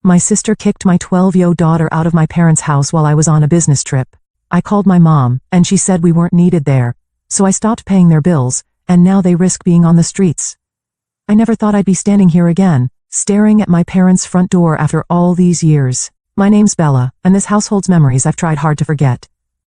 My sister kicked my 12-year-old daughter out of my parents' house while I was on a business trip. I called my mom, and she said we weren't needed there. So I stopped paying their bills, and now they risk being on the streets. I never thought I'd be standing here again, staring at my parents' front door after all these years. My name's Bella, and this house holds memories I've tried hard to forget.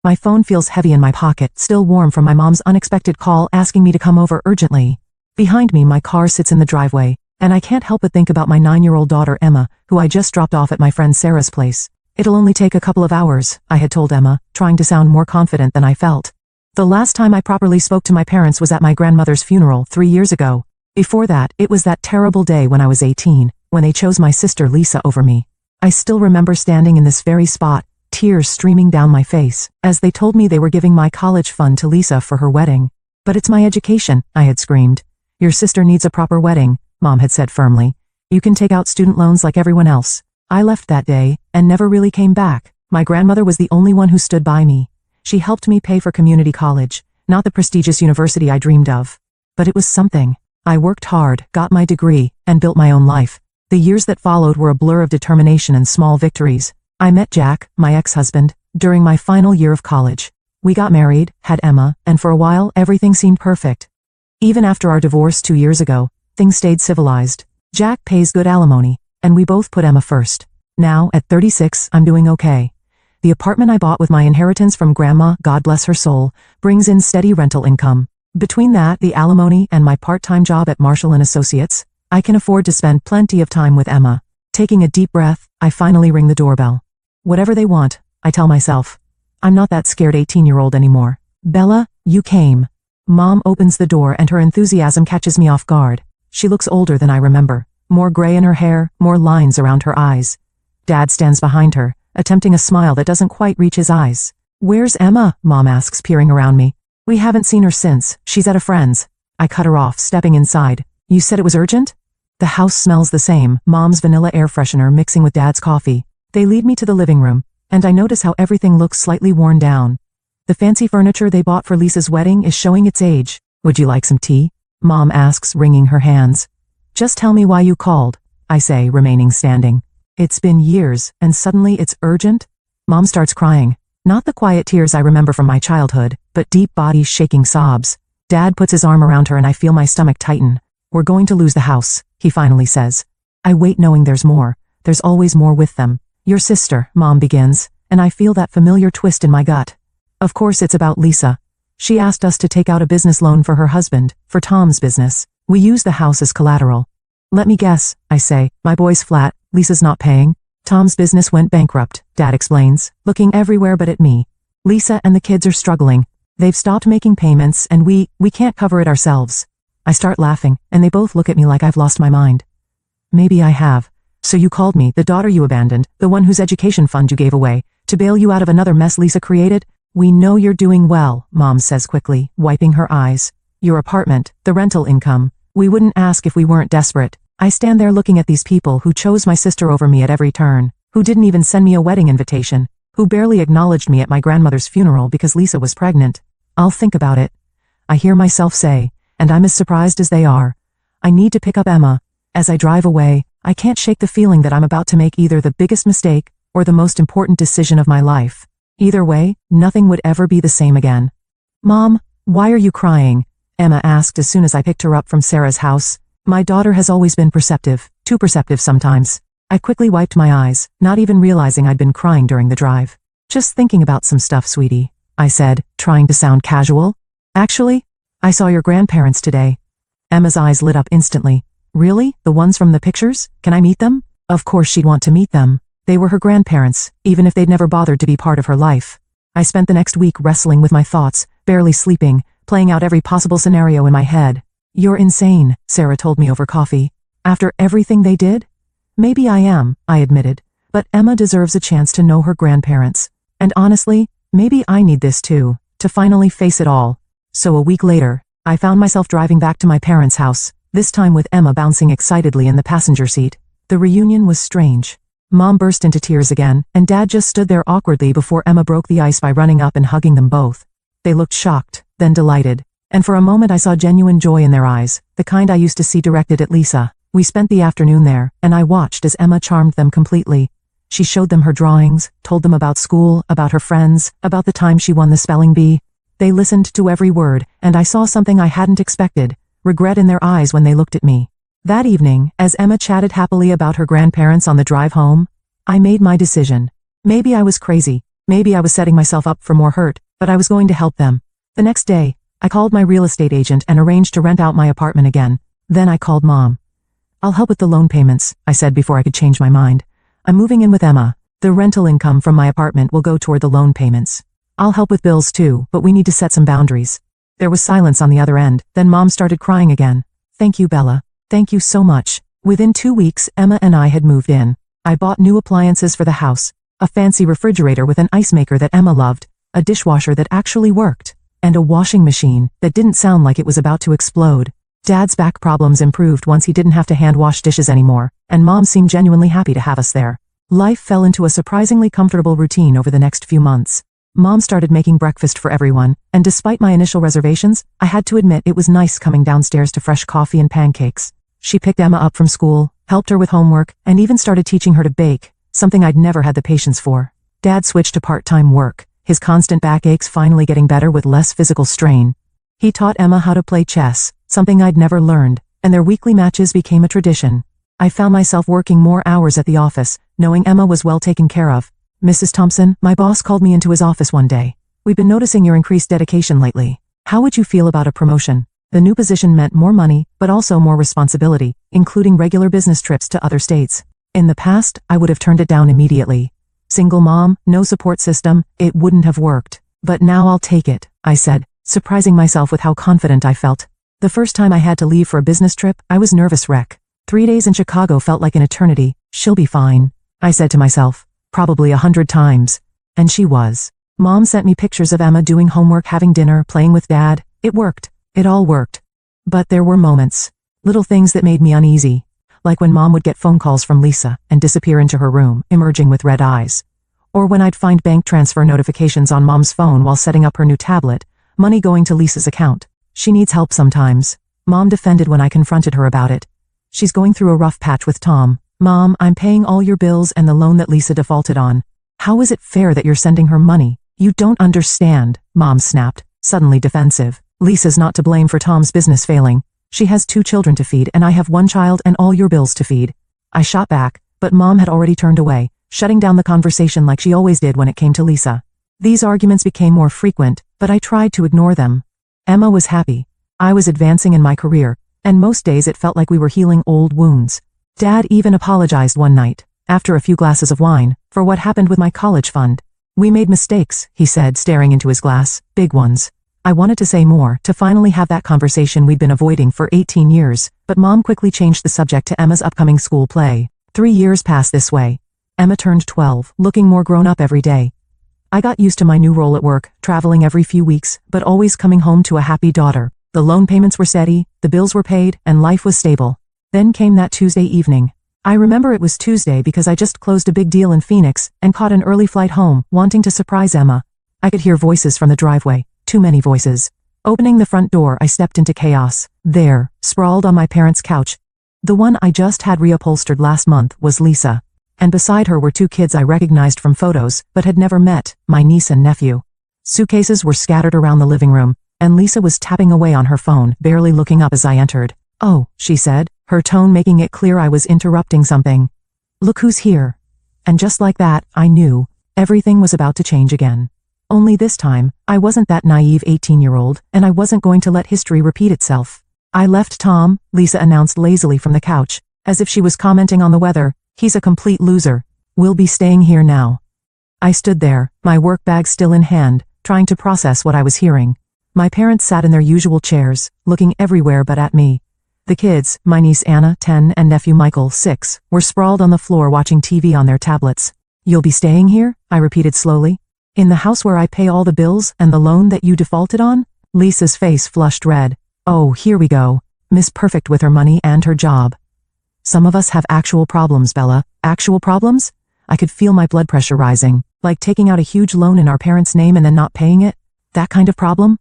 My phone feels heavy in my pocket, still warm from my mom's unexpected call asking me to come over urgently. Behind me, my car sits in the driveway, and I can't help but think about my 9-year-old daughter Emma, who I just dropped off at my friend Sarah's place. It'll only take a couple of hours, I had told Emma, trying to sound more confident than I felt. The last time I properly spoke to my parents was at my grandmother's funeral 3 years ago. Before that, it was that terrible day when I was 18, when they chose my sister Lisa over me. I still remember standing in this very spot, tears streaming down my face, as they told me they were giving my college fund to Lisa for her wedding. But it's my education, I had screamed. Your sister needs a proper wedding, Mom had said firmly. You can take out student loans like everyone else. I left that day, and never really came back. My grandmother was the only one who stood by me. She helped me pay for community college, not the prestigious university I dreamed of. But it was something. I worked hard, got my degree, and built my own life. The years that followed were a blur of determination and small victories. I met Jack, my ex-husband, during my final year of college. We got married, had Emma, and for a while everything seemed perfect. Even after our divorce 2 years ago, things stayed civilized. Jack pays good alimony, and we both put Emma first. Now, at 36, I'm doing okay. The apartment I bought with my inheritance from Grandma, God bless her soul, brings in steady rental income. Between that, the alimony, and my part-time job at Marshall & Associates, I can afford to spend plenty of time with Emma. Taking a deep breath, I finally ring the doorbell. Whatever they want, I tell myself. I'm not that scared 18-year-old anymore. Bella, you came. Mom opens the door and her enthusiasm catches me off guard. She looks older than I remember. More gray in her hair, more lines around her eyes. Dad stands behind her, attempting a smile that doesn't quite reach his eyes. Where's Emma? Mom asks, peering around me. We haven't seen her since. She's at a friend's. I cut her off, stepping inside. You said it was urgent? The house smells the same, Mom's vanilla air freshener mixing with Dad's coffee. They lead me to the living room, and I notice how everything looks slightly worn down. The fancy furniture they bought for Lisa's wedding is showing its age. Would you like some tea? Mom asks, wringing her hands. Just tell me why you called, I say, remaining standing. It's been years, and suddenly it's urgent? Mom starts crying. Not the quiet tears I remember from my childhood, but deep body-shaking sobs. Dad puts his arm around her and I feel my stomach tighten. We're going to lose the house, he finally says. I wait knowing there's more. There's always more with them. Your sister, Mom begins, and I feel that familiar twist in my gut. Of course it's about Lisa. She asked us to take out a business loan for her husband, for Tom's business. We use the house as collateral. Let me guess, I say, my boy's flat, Lisa's not paying. Tom's business went bankrupt, Dad explains, looking everywhere but at me. Lisa and the kids are struggling. They've stopped making payments and we can't cover it ourselves. I start laughing, and they both look at me like I've lost my mind. Maybe I have. So you called me, the daughter you abandoned, the one whose education fund you gave away, to bail you out of another mess Lisa created? We know you're doing well, Mom says quickly, wiping her eyes. Your apartment, the rental income. We wouldn't ask if we weren't desperate. I stand there looking at these people who chose my sister over me at every turn, who didn't even send me a wedding invitation, who barely acknowledged me at my grandmother's funeral because Lisa was pregnant. I'll think about it. I hear myself say, and I'm as surprised as they are. I need to pick up Emma. As I drive away, I can't shake the feeling that I'm about to make either the biggest mistake or the most important decision of my life. Either way, nothing would ever be the same again. Mom, why are you crying? Emma asked as soon as I picked her up from Sarah's house. My daughter has always been perceptive, too perceptive sometimes. I quickly wiped my eyes, not even realizing I'd been crying during the drive. Just thinking about some stuff, sweetie, I said, trying to sound casual. Actually, I saw your grandparents today. Emma's eyes lit up instantly. Really? The ones from the pictures? Can I meet them? Of course she'd want to meet them. They were her grandparents, even if they'd never bothered to be part of her life. I spent the next week wrestling with my thoughts, barely sleeping, playing out every possible scenario in my head. You're insane, Sarah told me over coffee. After everything they did? Maybe I am, I admitted, but Emma deserves a chance to know her grandparents. And honestly, maybe I need this too, to finally face it all. So a week later, I found myself driving back to my parents' house, this time with Emma bouncing excitedly in the passenger seat. The reunion was strange. Mom burst into tears again, and Dad just stood there awkwardly before Emma broke the ice by running up and hugging them both. They looked shocked, then delighted, and for a moment I saw genuine joy in their eyes, the kind I used to see directed at Lisa. We spent the afternoon there, and I watched as Emma charmed them completely. She showed them her drawings, told them about school, about her friends, about the time she won the spelling bee. They listened to every word, and I saw something I hadn't expected, regret in their eyes when they looked at me. That evening, as Emma chatted happily about her grandparents on the drive home, I made my decision. Maybe I was crazy, maybe I was setting myself up for more hurt, but I was going to help them. The next day, I called my real estate agent and arranged to rent out my apartment again. Then I called Mom. "I'll help with the loan payments," I said before I could change my mind. "I'm moving in with Emma. The rental income from my apartment will go toward the loan payments. I'll help with bills too, but we need to set some boundaries." There was silence on the other end, then Mom started crying again. "Thank you, Bella. Thank you so much." Within 2 weeks, Emma and I had moved in. I bought new appliances for the house, a fancy refrigerator with an ice maker that Emma loved, a dishwasher that actually worked, and a washing machine that didn't sound like it was about to explode. Dad's back problems improved once he didn't have to hand wash dishes anymore, and Mom seemed genuinely happy to have us there. Life fell into a surprisingly comfortable routine over the next few months. Mom started making breakfast for everyone, and despite my initial reservations, I had to admit it was nice coming downstairs to fresh coffee and pancakes. She picked Emma up from school, helped her with homework, and even started teaching her to bake, something I'd never had the patience for. Dad switched to part-time work, his constant backaches finally getting better with less physical strain. He taught Emma how to play chess, something I'd never learned, and their weekly matches became a tradition. I found myself working more hours at the office, knowing Emma was well taken care of. "Mrs. Thompson, my boss called me into his office one day. We've been noticing your increased dedication lately. How would you feel about a promotion?" The new position meant more money, but also more responsibility, including regular business trips to other states. In the past, I would have turned it down immediately. Single mom, no support system, it wouldn't have worked. But now I'll take it, I said, surprising myself with how confident I felt. The first time I had to leave for a business trip, I was nervous wreck. 3 days in Chicago felt like an eternity. "She'll be fine," I said to myself, probably 100 times. And she was. Mom sent me pictures of Emma doing homework, having dinner, playing with Dad. It worked. It all worked. But there were moments. Little things that made me uneasy. Like when Mom would get phone calls from Lisa and disappear into her room, emerging with red eyes. Or when I'd find bank transfer notifications on Mom's phone while setting up her new tablet, money going to Lisa's account. "She needs help sometimes," Mom defended when I confronted her about it. "She's going through a rough patch with Tom." "Mom, I'm paying all your bills and the loan that Lisa defaulted on. How is it fair that you're sending her money?" "You don't understand," Mom snapped, suddenly defensive. "Lisa's not to blame for Tom's business failing. She has 2 children to feed and I have 1 child and all your bills to feed." I shot back, but Mom had already turned away, shutting down the conversation like she always did when it came to Lisa. These arguments became more frequent, but I tried to ignore them. Emma was happy. I was advancing in my career, and most days it felt like we were healing old wounds. Dad even apologized one night, after a few glasses of wine, for what happened with my college fund. "We made mistakes," he said, staring into his glass, "big ones." I wanted to say more, to finally have that conversation we'd been avoiding for 18 years, but Mom quickly changed the subject to Emma's upcoming school play. 3 years passed this way. Emma turned 12, looking more grown up every day. I got used to my new role at work, traveling every few weeks, but always coming home to a happy daughter. The loan payments were steady, the bills were paid, and life was stable. Then came that Tuesday evening. I remember it was Tuesday because I just closed a big deal in Phoenix and caught an early flight home, wanting to surprise Emma. I could hear voices from the driveway, too many voices. Opening the front door, I stepped into chaos. There, sprawled on my parents' couch, the one I just had reupholstered last month, was Lisa. And beside her were 2 kids I recognized from photos, but had never met, my niece and nephew. Suitcases were scattered around the living room, and Lisa was tapping away on her phone, barely looking up as I entered. "Oh," she said, her tone making it clear I was interrupting something. "Look who's here." And just like that, I knew everything was about to change again. Only this time, I wasn't that naive 18-year-old, and I wasn't going to let history repeat itself. "I left Tom," Lisa announced lazily from the couch, as if she was commenting on the weather. "He's a complete loser. We'll be staying here now." I stood there, my work bag still in hand, trying to process what I was hearing. My parents sat in their usual chairs, looking everywhere but at me. The kids, my niece Anna, 10, and nephew Michael, 6, were sprawled on the floor watching TV on their tablets. "You'll be staying here?" I repeated slowly. "In the house where I pay all the bills and the loan that you defaulted on?" Lisa's face flushed red. "Oh, here we go. Miss Perfect with her money and her job." "Some of us have actual problems, Bella." "Actual problems?" I could feel my blood pressure rising, like taking out a huge loan in our parents' name and then not paying it. That kind of problem?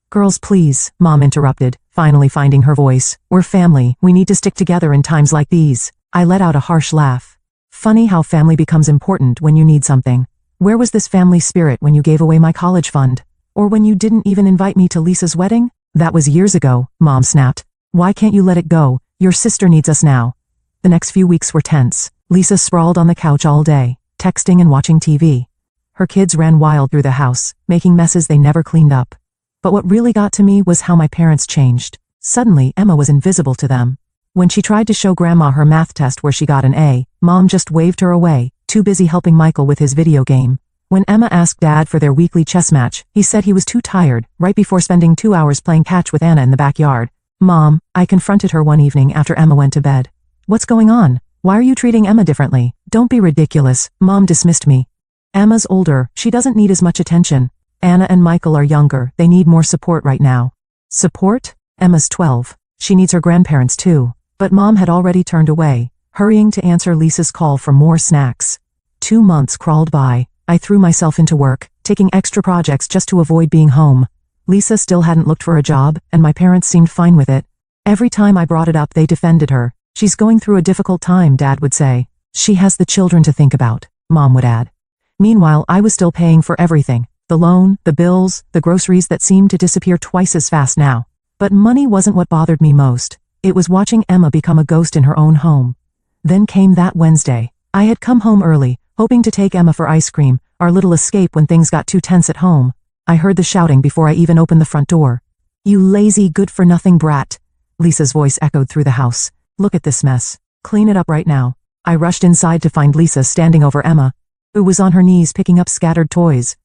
"Girls, please," Mom interrupted, finally finding her voice. We're family, we need to stick together in times like these. I let out a harsh laugh. Funny how family becomes important when you need something. Where was this family spirit when you gave away my college fund? Or when you didn't even invite me to Lisa's wedding? That was years ago, Mom snapped. Why can't you let it go? Your sister needs us now. The next few weeks were tense. Lisa sprawled on the couch all day, texting and watching TV. Her kids ran wild through the house, making messes they never cleaned up. But what really got to me was how my parents changed. Suddenly, Emma was invisible to them. When she tried to show Grandma her math test where she got an A, Mom just waved her away, too busy helping Michael with his video game. When Emma asked Dad for their weekly chess match, he said he was too tired, right before spending 2 hours playing catch with Anna in the backyard. Mom, I confronted her one evening after Emma went to bed. What's going on? Why are you treating Emma differently? Don't be ridiculous. Mom dismissed me. Emma's older, she doesn't need as much attention. Anna and Michael are younger, they need more support right now. Support? Emma's 12. She needs her grandparents too. But Mom had already turned away, hurrying to answer Lisa's call for more snacks. 2 months crawled by. I threw myself into work, taking extra projects just to avoid being home. Lisa still hadn't looked for a job, and my parents seemed fine with it. Every time I brought it up, they defended her. She's going through a difficult time, Dad would say. She has the children to think about, Mom would add. Meanwhile, I was still paying for everything. The loan, the bills, the groceries that seemed to disappear twice as fast now. But money wasn't what bothered me most. It was watching Emma become a ghost in her own home. Then came that Wednesday. I had come home early, hoping to take Emma for ice cream, our little escape when things got too tense at home. I heard the shouting before I even opened the front door. You lazy, good-for-nothing brat. Lisa's voice echoed through the house. Look at this mess. Clean it up right now. I rushed inside to find Lisa standing over Emma, who was on her knees picking up scattered toys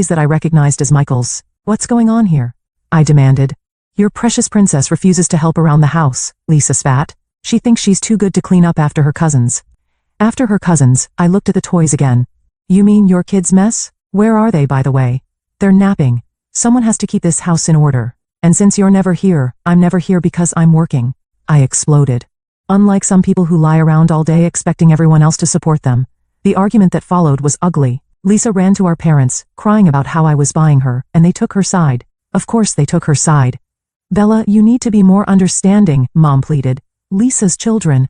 that I recognized as Michael's. What's going on here? I demanded. Your precious princess refuses to help around the house, Lisa spat. She thinks she's too good to clean up after her cousins. After her cousins, I looked at the toys again. You mean your kids' mess? Where are they, by the way? They're napping. Someone has to keep this house in order. And since you're never here, I'm never here because I'm working. I exploded. Unlike some people who lie around all day expecting everyone else to support them, the argument that followed was ugly. Lisa ran to our parents, crying about how I was buying her, and they took her side. Of course they took her side. Bella, you need to be more understanding, Mom pleaded. Lisa's children.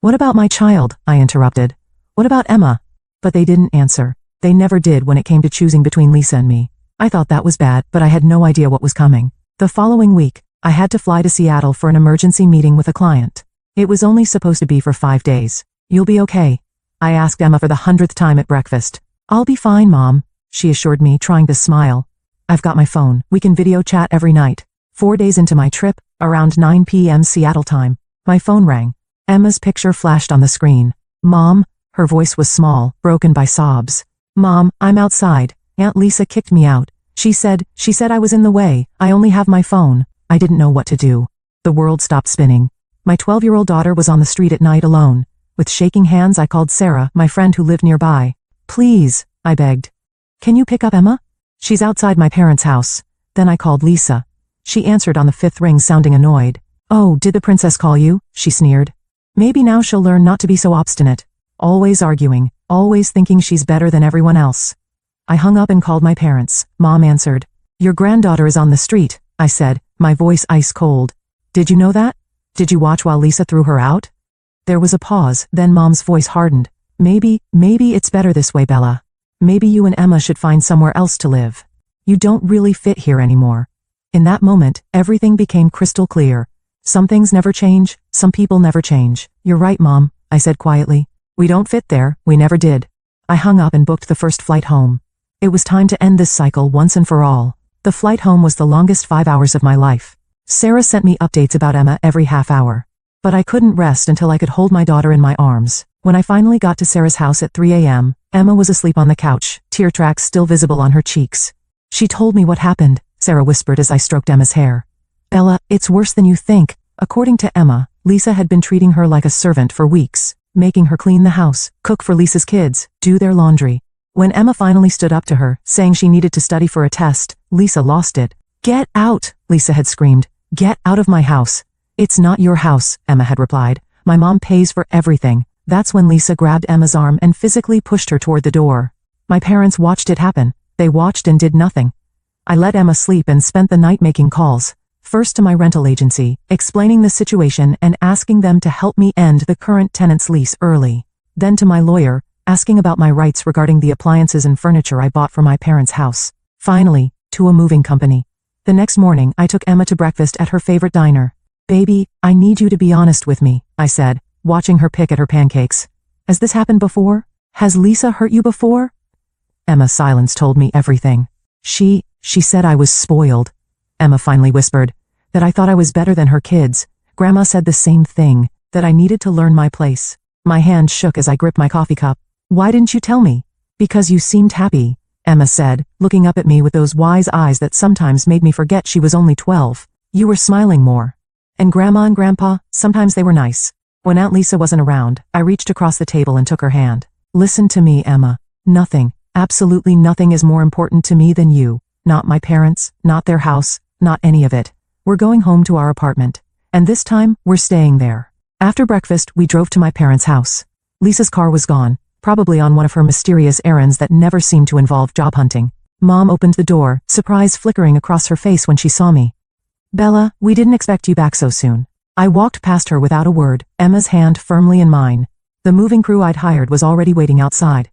What about my child? I interrupted. What about Emma? But they didn't answer. They never did when it came to choosing between Lisa and me. I thought that was bad, but I had no idea what was coming. The following week, I had to fly to Seattle for an emergency meeting with a client. It was only supposed to be for 5 days. You'll be okay? I asked Emma for the 100th time at breakfast. I'll be fine, Mom, she assured me, trying to smile. I've got my phone. We can video chat every night. 4 days into my trip, around 9 p.m. Seattle time, my phone rang. Emma's picture flashed on the screen. Mom, her voice was small, broken by sobs. Mom, I'm outside. Aunt Lisa kicked me out. She said I was in the way. I only have my phone. I didn't know what to do. The world stopped spinning. My 12-year-old daughter was on the street at night alone. With shaking hands, I called Sarah, my friend who lived nearby. Please, I begged. Can you pick up Emma? She's outside my parents' house. Then I called Lisa. She answered on the 5th ring, sounding annoyed. Oh, did the princess call you? She sneered. Maybe now she'll learn not to be so obstinate. Always arguing, always thinking she's better than everyone else. I hung up and called my parents. Mom answered. Your granddaughter is on the street, I said, my voice ice cold. Did you know that? Did you watch while Lisa threw her out? There was a pause, then Mom's voice hardened. Maybe it's better this way, Bella. Maybe you and Emma should find somewhere else to live. You don't really fit here anymore. In that moment, everything became crystal clear. Some things never change, some people never change. You're right, Mom, I said quietly. We don't fit there, we never did. I hung up and booked the first flight home. It was time to end this cycle once and for all. The flight home was the longest 5 hours of my life. Sarah sent me updates about Emma every half hour. But I couldn't rest until I could hold my daughter in my arms. When I finally got to Sarah's house at 3 a.m., Emma was asleep on the couch, tear tracks still visible on her cheeks. She told me what happened, Sarah whispered as I stroked Emma's hair. Bella, it's worse than you think. According to Emma, Lisa had been treating her like a servant for weeks, making her clean the house, cook for Lisa's kids, do their laundry. When Emma finally stood up to her, saying she needed to study for a test, Lisa lost it. Get out, Lisa had screamed. Get out of my house. It's not your house, Emma had replied. My mom pays for everything. That's when Lisa grabbed Emma's arm and physically pushed her toward the door. My parents watched it happen. They watched and did nothing. I let Emma sleep and spent the night making calls. First to my rental agency, explaining the situation and asking them to help me end the current tenant's lease early. Then to my lawyer, asking about my rights regarding the appliances and furniture I bought for my parents' house. Finally, to a moving company. The next morning, I took Emma to breakfast at her favorite diner. "Baby, I need you to be honest with me," I said, watching her pick at her pancakes. "Has this happened before? Has Lisa hurt you before?" Emma's silence told me everything. She said I was spoiled. Emma finally whispered, that I thought I was better than her kids. Grandma said the same thing, that I needed to learn my place. My hand shook as I gripped my coffee cup. "Why didn't you tell me?" "Because you seemed happy," Emma said, looking up at me with those wise eyes that sometimes made me forget she was only 12. "You were smiling more. And Grandma and Grandpa, sometimes they were nice." When Aunt Lisa wasn't around, I reached across the table and took her hand. "Listen to me, Emma. Nothing, absolutely nothing is more important to me than you. Not my parents, not their house, not any of it. We're going home to our apartment. And this time, we're staying there." After breakfast, we drove to my parents' house. Lisa's car was gone, probably on one of her mysterious errands that never seemed to involve job hunting. Mom opened the door, surprise flickering across her face when she saw me. "Bella, we didn't expect you back so soon." I walked past her without a word, Emma's hand firmly in mine. The moving crew I'd hired was already waiting outside.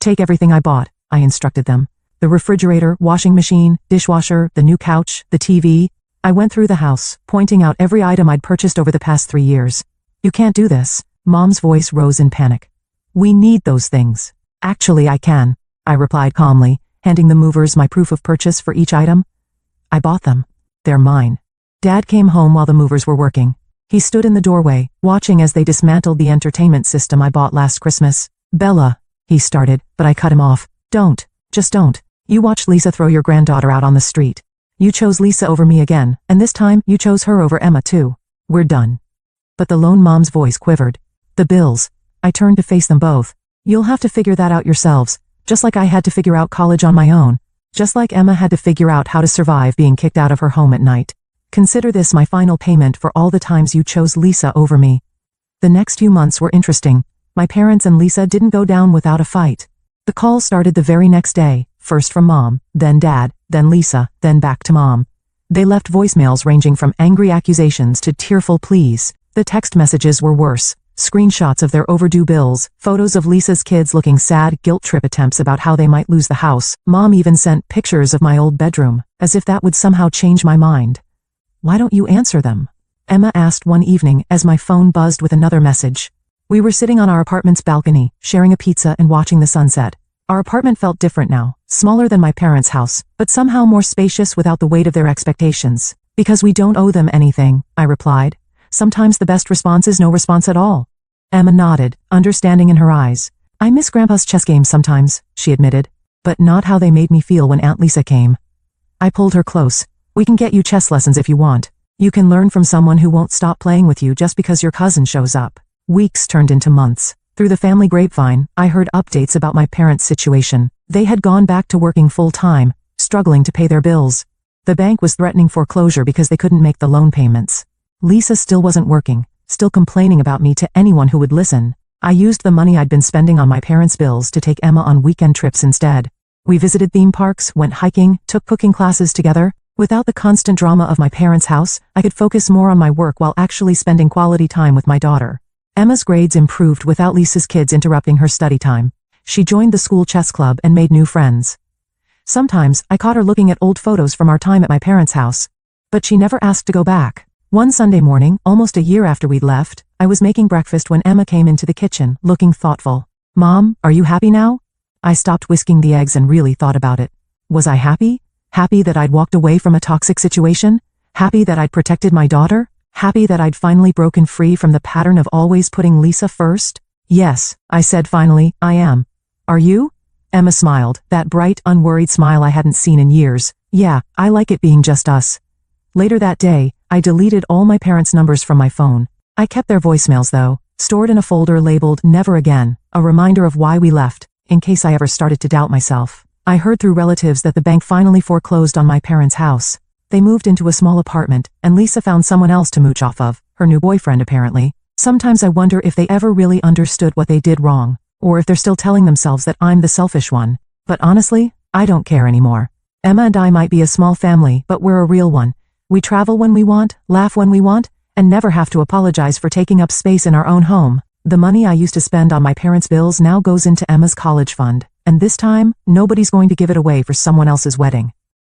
"Take everything I bought," I instructed them. "The refrigerator, washing machine, dishwasher, the new couch, the TV." I went through the house, pointing out every item I'd purchased over the past 3 years. "You can't do this." Mom's voice rose in panic. "We need those things." "Actually, I can," I replied calmly, handing the movers my proof of purchase for each item. "I bought them. They're mine." Dad came home while the movers were working. He stood in the doorway, watching as they dismantled the entertainment system I bought last Christmas. "Bella," he started, but I cut him off. "Don't. Just don't. You watched Lisa throw your granddaughter out on the street. You chose Lisa over me again, and this time you chose her over Emma too. We're done." But the lone mom's voice quivered. "The bills." I turned to face them both. "You'll have to figure that out yourselves, just like I had to figure out college on my own. Just like Emma had to figure out how to survive being kicked out of her home at night. Consider this my final payment for all the times you chose Lisa over me." The next few months were interesting. My parents and Lisa didn't go down without a fight. The call started the very next day, first from Mom, then Dad, then Lisa, then back to Mom. They left voicemails ranging from angry accusations to tearful pleas. The text messages were worse. Screenshots of their overdue bills, photos of Lisa's kids looking sad, guilt trip attempts about how they might lose the house. Mom even sent pictures of my old bedroom, as if that would somehow change my mind. "Why don't you answer them?" Emma asked one evening as my phone buzzed with another message. We were sitting on our apartment's balcony, sharing a pizza and watching the sunset. Our apartment felt different now, smaller than my parents' house, but somehow more spacious without the weight of their expectations. "Because we don't owe them anything," I replied. "Sometimes the best response is no response at all." Emma nodded, understanding in her eyes. "I miss Grandpa's chess games sometimes," she admitted, "but not how they made me feel when Aunt Lisa came." I pulled her close. "We can get you chess lessons if you want. You can learn from someone who won't stop playing with you just because your cousin shows up." Weeks turned into months. Through the family grapevine, I heard updates about my parents' situation. They had gone back to working full-time, struggling to pay their bills. The bank was threatening foreclosure because they couldn't make the loan payments. Lisa still wasn't working, still complaining about me to anyone who would listen. I used the money I'd been spending on my parents' bills to take Emma on weekend trips instead. We visited theme parks, went hiking, took cooking classes together. Without the constant drama of my parents' house, I could focus more on my work while actually spending quality time with my daughter. Emma's grades improved without Lisa's kids interrupting her study time. She joined the school chess club and made new friends. Sometimes, I caught her looking at old photos from our time at my parents' house. But she never asked to go back. One Sunday morning, almost a year after we'd left, I was making breakfast when Emma came into the kitchen, looking thoughtful. "Mom, are you happy now?" I stopped whisking the eggs and really thought about it. Was I happy? Happy that I'd walked away from a toxic situation? Happy that I'd protected my daughter? Happy that I'd finally broken free from the pattern of always putting Lisa first? "Yes," I said finally, "I am." "Are you?" Emma smiled, that bright, unworried smile I hadn't seen in years. "Yeah, I like it being just us." Later that day, I deleted all my parents' numbers from my phone. I kept their voicemails though, stored in a folder labeled "Never Again," a reminder of why we left, in case I ever started to doubt myself. I heard through relatives that the bank finally foreclosed on my parents' house. They moved into a small apartment, and Lisa found someone else to mooch off of, her new boyfriend apparently. Sometimes I wonder if they ever really understood what they did wrong, or if they're still telling themselves that I'm the selfish one. But honestly, I don't care anymore. Emma and I might be a small family, but we're a real one. We travel when we want, laugh when we want, and never have to apologize for taking up space in our own home. The money I used to spend on my parents' bills now goes into Emma's college fund, and this time, nobody's going to give it away for someone else's wedding.